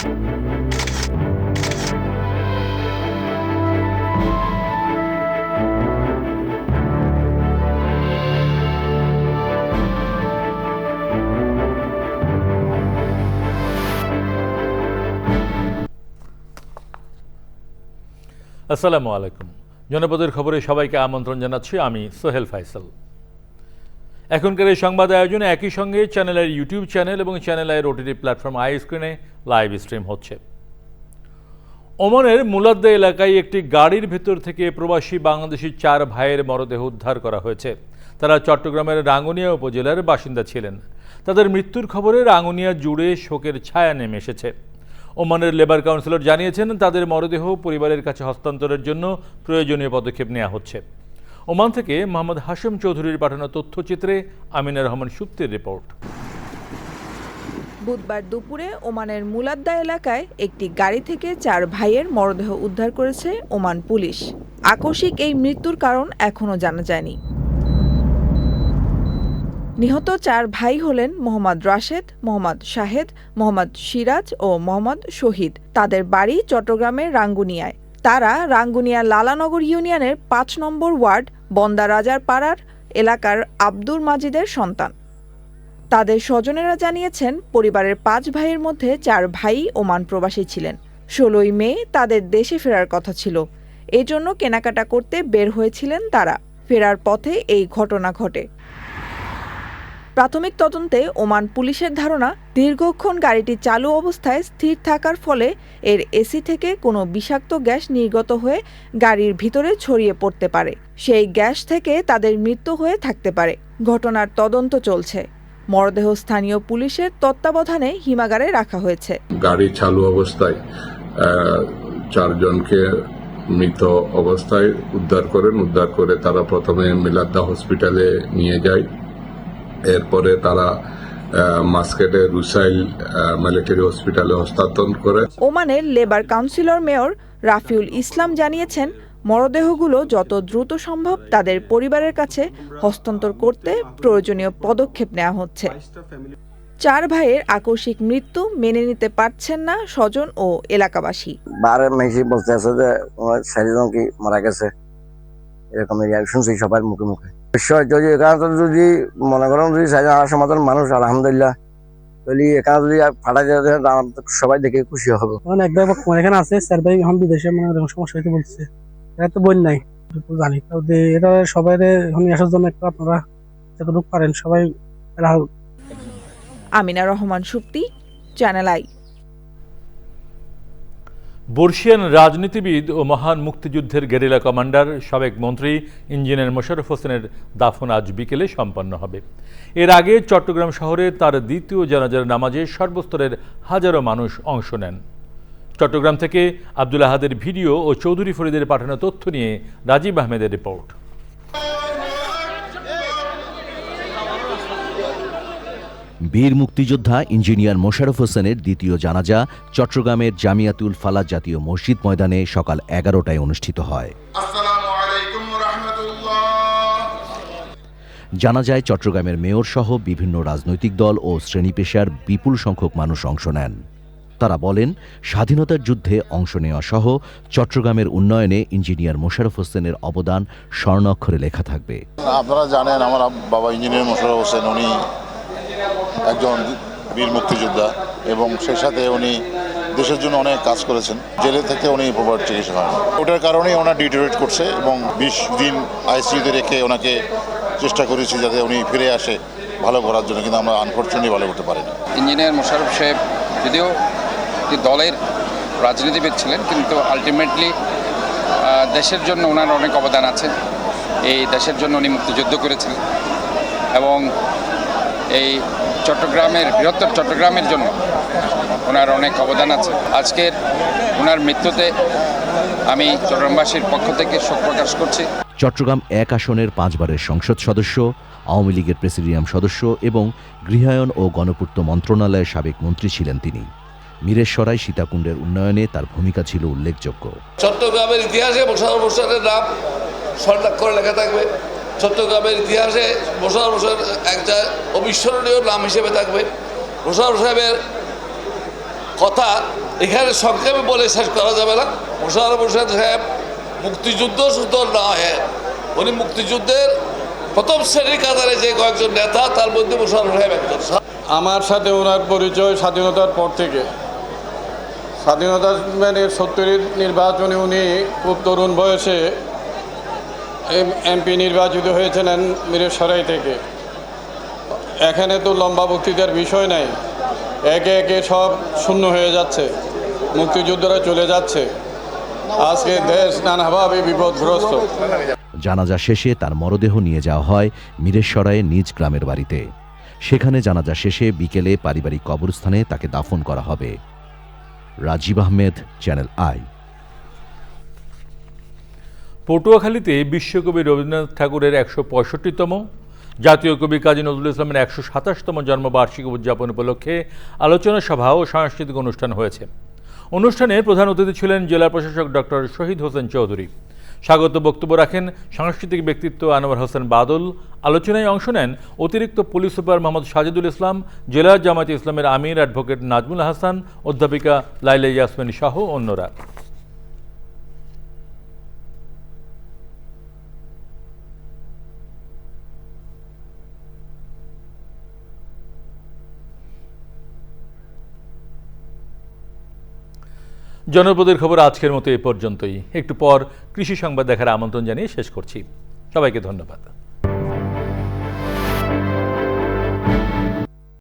আসসালামু আলাইকুম। জনপদের খবরে সবাইকে আমন্ত্রণ জানাচ্ছি, আমি সোহেল ফাইসাল। এখনকার এই সংবাদ আয়োজনে একই সঙ্গে চ্যানেলের ইউটিউব চ্যানেল এবং চ্যানেল আইয়ের ওটিটি প্ল্যাটফর্ম আই স্ক্রিনে লাইভ স্ট্রিম হচ্ছে। ওমানের মুলাদ্দা এলাকায় একটি গাড়ির ভেতর থেকে প্রবাসী বাংলাদেশি 4 ভাইয়ের মরদেহ উদ্ধার করা হয়েছে। তারা চট্টগ্রামের রাঙ্গুনিয়া উপজেলার বাসিন্দা ছিলেন। তাদের মৃত্যুর খবরে রাঙ্গুনিয়া জুড়ে শোকের ছায়া নেমে এসেছে। ওমানের লেবার কাউন্সিলর জানিয়েছেন, তাদের মরদেহ পরিবারের কাছে হস্তান্তরের জন্য প্রয়োজনীয় পদক্ষেপ নেওয়া হচ্ছে। ওমান থেকে মোহাম্মদ হাশেম চৌধুরীর পাঠানো তথ্যচিত্রে আমিনা রহমান সুপ্তির রিপোর্ট। বুধবার দুপুরে ওমানের মুলাদ্দা এলাকায় একটি গাড়ি থেকে 4 ভাইয়ের মরদেহ উদ্ধার করেছে ওমান পুলিশ। আকস্মিক এই মৃত্যুর কারণ এখনও জানা যায়নি। নিহত 4 ভাই হলেন মোহাম্মদ রাশেদ, মোহাম্মদ শাহেদ, মোহাম্মদ সিরাজ ও মোহাম্মদ শহীদ। তাদের বাড়ি চট্টগ্রামের রাঙ্গুনিয়ায়। তারা রাঙ্গুনিয়া লালানগর ইউনিয়নের 5 নম্বর ওয়ার্ড বন্দা রাজার পাড়ার এলাকার আব্দুল মাজিদের সন্তান। তাদের স্বজনেরা জানিয়েছেন, পরিবারের 5 ভাইয়ের মধ্যে 4 ভাই ওমান প্রবাসী ছিলেন। 16ই মে তাদের দেশে ফেরার কথা ছিল। এজন্য কেনাকাটা করতে বের হয়েছিলেন তারা। ফেরার পথে এই ঘটনা ঘটে। প্রাথমিক তদন্তে ওমান পুলিশের ধারণা, দীর্ঘক্ষণ গাড়িটি চালু অবস্থায় স্থির থাকার ফলে এর এসি থেকে কোনো বিষাক্ত গ্যাস নির্গত হয়ে গাড়ির ভিতরে ছড়িয়ে পড়তে পারে। সেই গ্যাস থেকে তাদের মৃত্যু হয়ে থাকতে পারে। ঘটনার তদন্ত চলছে। মরদেহ স্থানীয় পুলিশের তত্ত্বাবধানে হিমাগারে রাখা হয়েছে। গাড়ি চালু অবস্থায় 4 জনকে মৃত অবস্থায় উদ্ধার করে তারা প্রথমে মিলাদ্দা হসপিটালে নিয়ে যায়। এরপরে তারা মাস্কেটে রুসাইল মিলিটারি হসপিটালে হস্তান্তর করে। ওমানের লেবার কাউন্সিলর মেয়র রাফিউল ইসলাম জানিয়েছেন, মরদেহগুলো যত দ্রুত সম্ভব তাদের পরিবারের কাছে হস্তান্তর করতে প্রয়োজনীয় পদক্ষেপ নেওয়া হচ্ছে। 4 ভাইয়ের আকস্মিক মৃত্যু মেনে নিতে পারছেন না স্বজন ও এলাকাবাসী। বারে মেসি বলতে আছে যে চারিজন কি মারা গেছে, এরকম শুনছি সবার মুখে মুখে। যদি এখানে যদি মনে করেন যদি সমাজের মানুষ আলহামদুলিল্লাহ, যদি এখানে যদি ফাটা যায় সবাই দেখে খুশি হবে। এক ভাই এখানে আছে, 4 ভাই এখন বিদেশে সমস্যা হইতে বলছে। এটা তো বই নাই জানি, এটা সবাই এখন আসার জন্য একটু আপনারা যতটুকু পারেন সবাই। Amina Rahman Supti, Channel I. বর্ষিয়ান রাজনীতিবিদ ও মহান মুক্তিযুদ্ধের গেরিলা কমান্ডার সাবেক মন্ত্রী ইঞ্জিনিয়ার মোশাররফ হোসেনের দাফন আজ বিকেলে সম্পন্ন হবে। এর আগে চট্টগ্রাম শহরে তার দ্বিতীয় জানাজার নামাজে সর্বস্তরের হাজারো মানুষ অংশ নেন। চট্টগ্রাম থেকে আব্দুল আহাদের ভিডিও ও চৌধুরী ফরিদের পাঠানো তথ্য নিয়ে রাজীব আহমেদের রিপোর্ট। বীর মুক্তিযোদ্ধা ইঞ্জিনিয়ার মোশাররফ হোসেনের দ্বিতীয় জানাজা চট্টগ্রামের জামিয়াতুল ফালাহ জাতীয় মসজিদ ময়দানে সকাল 11টায় অনুষ্ঠিত হয়। জানাজায় চট্টগ্রামের মেয়র সহ বিভিন্ন রাজনৈতিক দল ও শ্রেণী পেশার বিপুল সংখ্যক মানুষ অংশ নেন। তারা বলেন, স্বাধীনতার যুদ্ধে অংশ নেওয়া সহ চট্টগ্রামের উন্নয়নে ইঞ্জিনিয়ার মোশাররফ হোসেনের অবদান স্বর্ণাক্ষরে লেখা থাকবে। আপনারা জানেন, আমার বাবা ইঞ্জিনিয়ার মোশাররফ হোসেন, উনি একজন বীর মুক্তিযোদ্ধা এবং সেই সাথে উনি দেশের জন্য অনেক কাজ করেছেন। জেলে থেকে উনি প্রপার চিকিৎসা হয় না, ওটার কারণেই ওনার ডিটোরেট করছে এবং 20 দিন আইসিইউতে রেখে ওনাকে চেষ্টা করেছি যাতে উনি ফিরে আসে ভালো করার জন্য, কিন্তু আমরা আনফর্চুনেটলি ভালো করতে পারিনি। ইঞ্জিনিয়ার মোশাররফ সাহেব যদিও দলের রাজনীতিবিদ ছিলেন, কিন্তু আলটিমেটলি দেশের জন্য ওনার অনেক অবদান আছে। এই দেশের জন্য উনি মুক্তিযুদ্ধ করেছিলেন এবং এই চট্টগ্রামের বৃহত্তর চট্টগ্রামের জন্য ওনার অনেক অবদান আছে। আজকের ওনার মৃত্যুতে আমি চট্টগ্রামবাসীর পক্ষ থেকে শোক প্রকাশ করছি। চট্টগ্রাম 1 আসনের 5 বারের সংসদ সদস্য, আওয়ামী লীগের প্রেসিডিয়াম সদস্য এবং গৃহায়ন ও গণপূর্ত মন্ত্রণালয়ের সাবেক মন্ত্রী ছিলেন তিনি। মিরেশ্বরাই সীতাকুণ্ডের উন্নয়নে তার ভূমিকা ছিল উল্লেখযোগ্য। চট্টগ্রামের ইতিহাসে মোশাররফ হোসেনের নাম স্বর্ণাক্ষরে লেখা থাকবে। চট্টগ্রামের ইতিহাসে মোশাররফ হোসেন একটা অবিস্মরণীয় নাম হিসেবে থাকবে। মোশাররফ সাহেবের কথা এখানে সংক্ষেপে বলে শেষ করা যাবে না। মোশাররফ হোসেন সাহেব মুক্তিযুদ্ধ শুধু নয়, উনি মুক্তিযুদ্ধের প্রথম শ্রেণীর কাতারে যে কয়েকজন নেতা, তার মধ্যে মোশাররফ সাহেব একজন। আমার সাথে ওনার পরিচয় স্বাধীনতার পর থেকে। স্বাধীনতার 70-এর নির্বাচনে উনি খুব তরুণ বয়সে এমপি নির্বাচিত হয়েছিলেন মিরসরাই থেকে। এখানে তো লম্বা বক্তৃতার বিষয় নাই, একে একে সব শূন্য হয়ে যাচ্ছে, মুক্তিযোদ্ধারা চলে যাচ্ছে, আজকে দেশ নানাভাবে বিপদগ্রস্ত। জানাজা শেষে তার মরদেহ নিয়ে যাওয়া হয় মিরেশ্বরাইয়ের নিজ গ্রামের বাড়িতে। সেখানে জানাজা শেষে বিকেলে পারিবারিক কবরস্থানে তাকে দাফন করা হবে। Rajib Ahmed, Channel I. পটুয়াখালীতে বিশ্বকবি রবীন্দ্রনাথ ঠাকুরের ১৬৫তম, জাতীয় কবি কাজী নজরুল ইসলামের ১২৭তম জন্মবার্ষিকী উদযাপন উপলক্ষে আলোচনা সভা ও সাংস্কৃতিক অনুষ্ঠান হয়েছে। অনুষ্ঠানে প্রধান অতিথি ছিলেন জেলা প্রশাসক ডক্টর শহীদ হোসেন চৌধুরী। স্বাগত বক্তব্য রাখেন সাংস্কৃতিক ব্যক্তিত্ব আনোয়ার হোসেন বাদল। আলোচনায় অংশ নেন অতিরিক্ত পুলিশ সুপার মোহাম্মদ সাজিদুল ইসলাম, জেলা জামায়াতে ইসলামের আমির অ্যাডভোকেট নাজমুল হাসান, অধ্যাপিকা লাইলা ইয়াসমিন সহ অন্যরা। জনপদের খবর আজকের মতো এ পর্যন্তই। একটু পর কৃষি সংবাদ দেখার আমন্ত্রণ জানিয়ে শেষ করছি। সবাইকে ধন্যবাদ।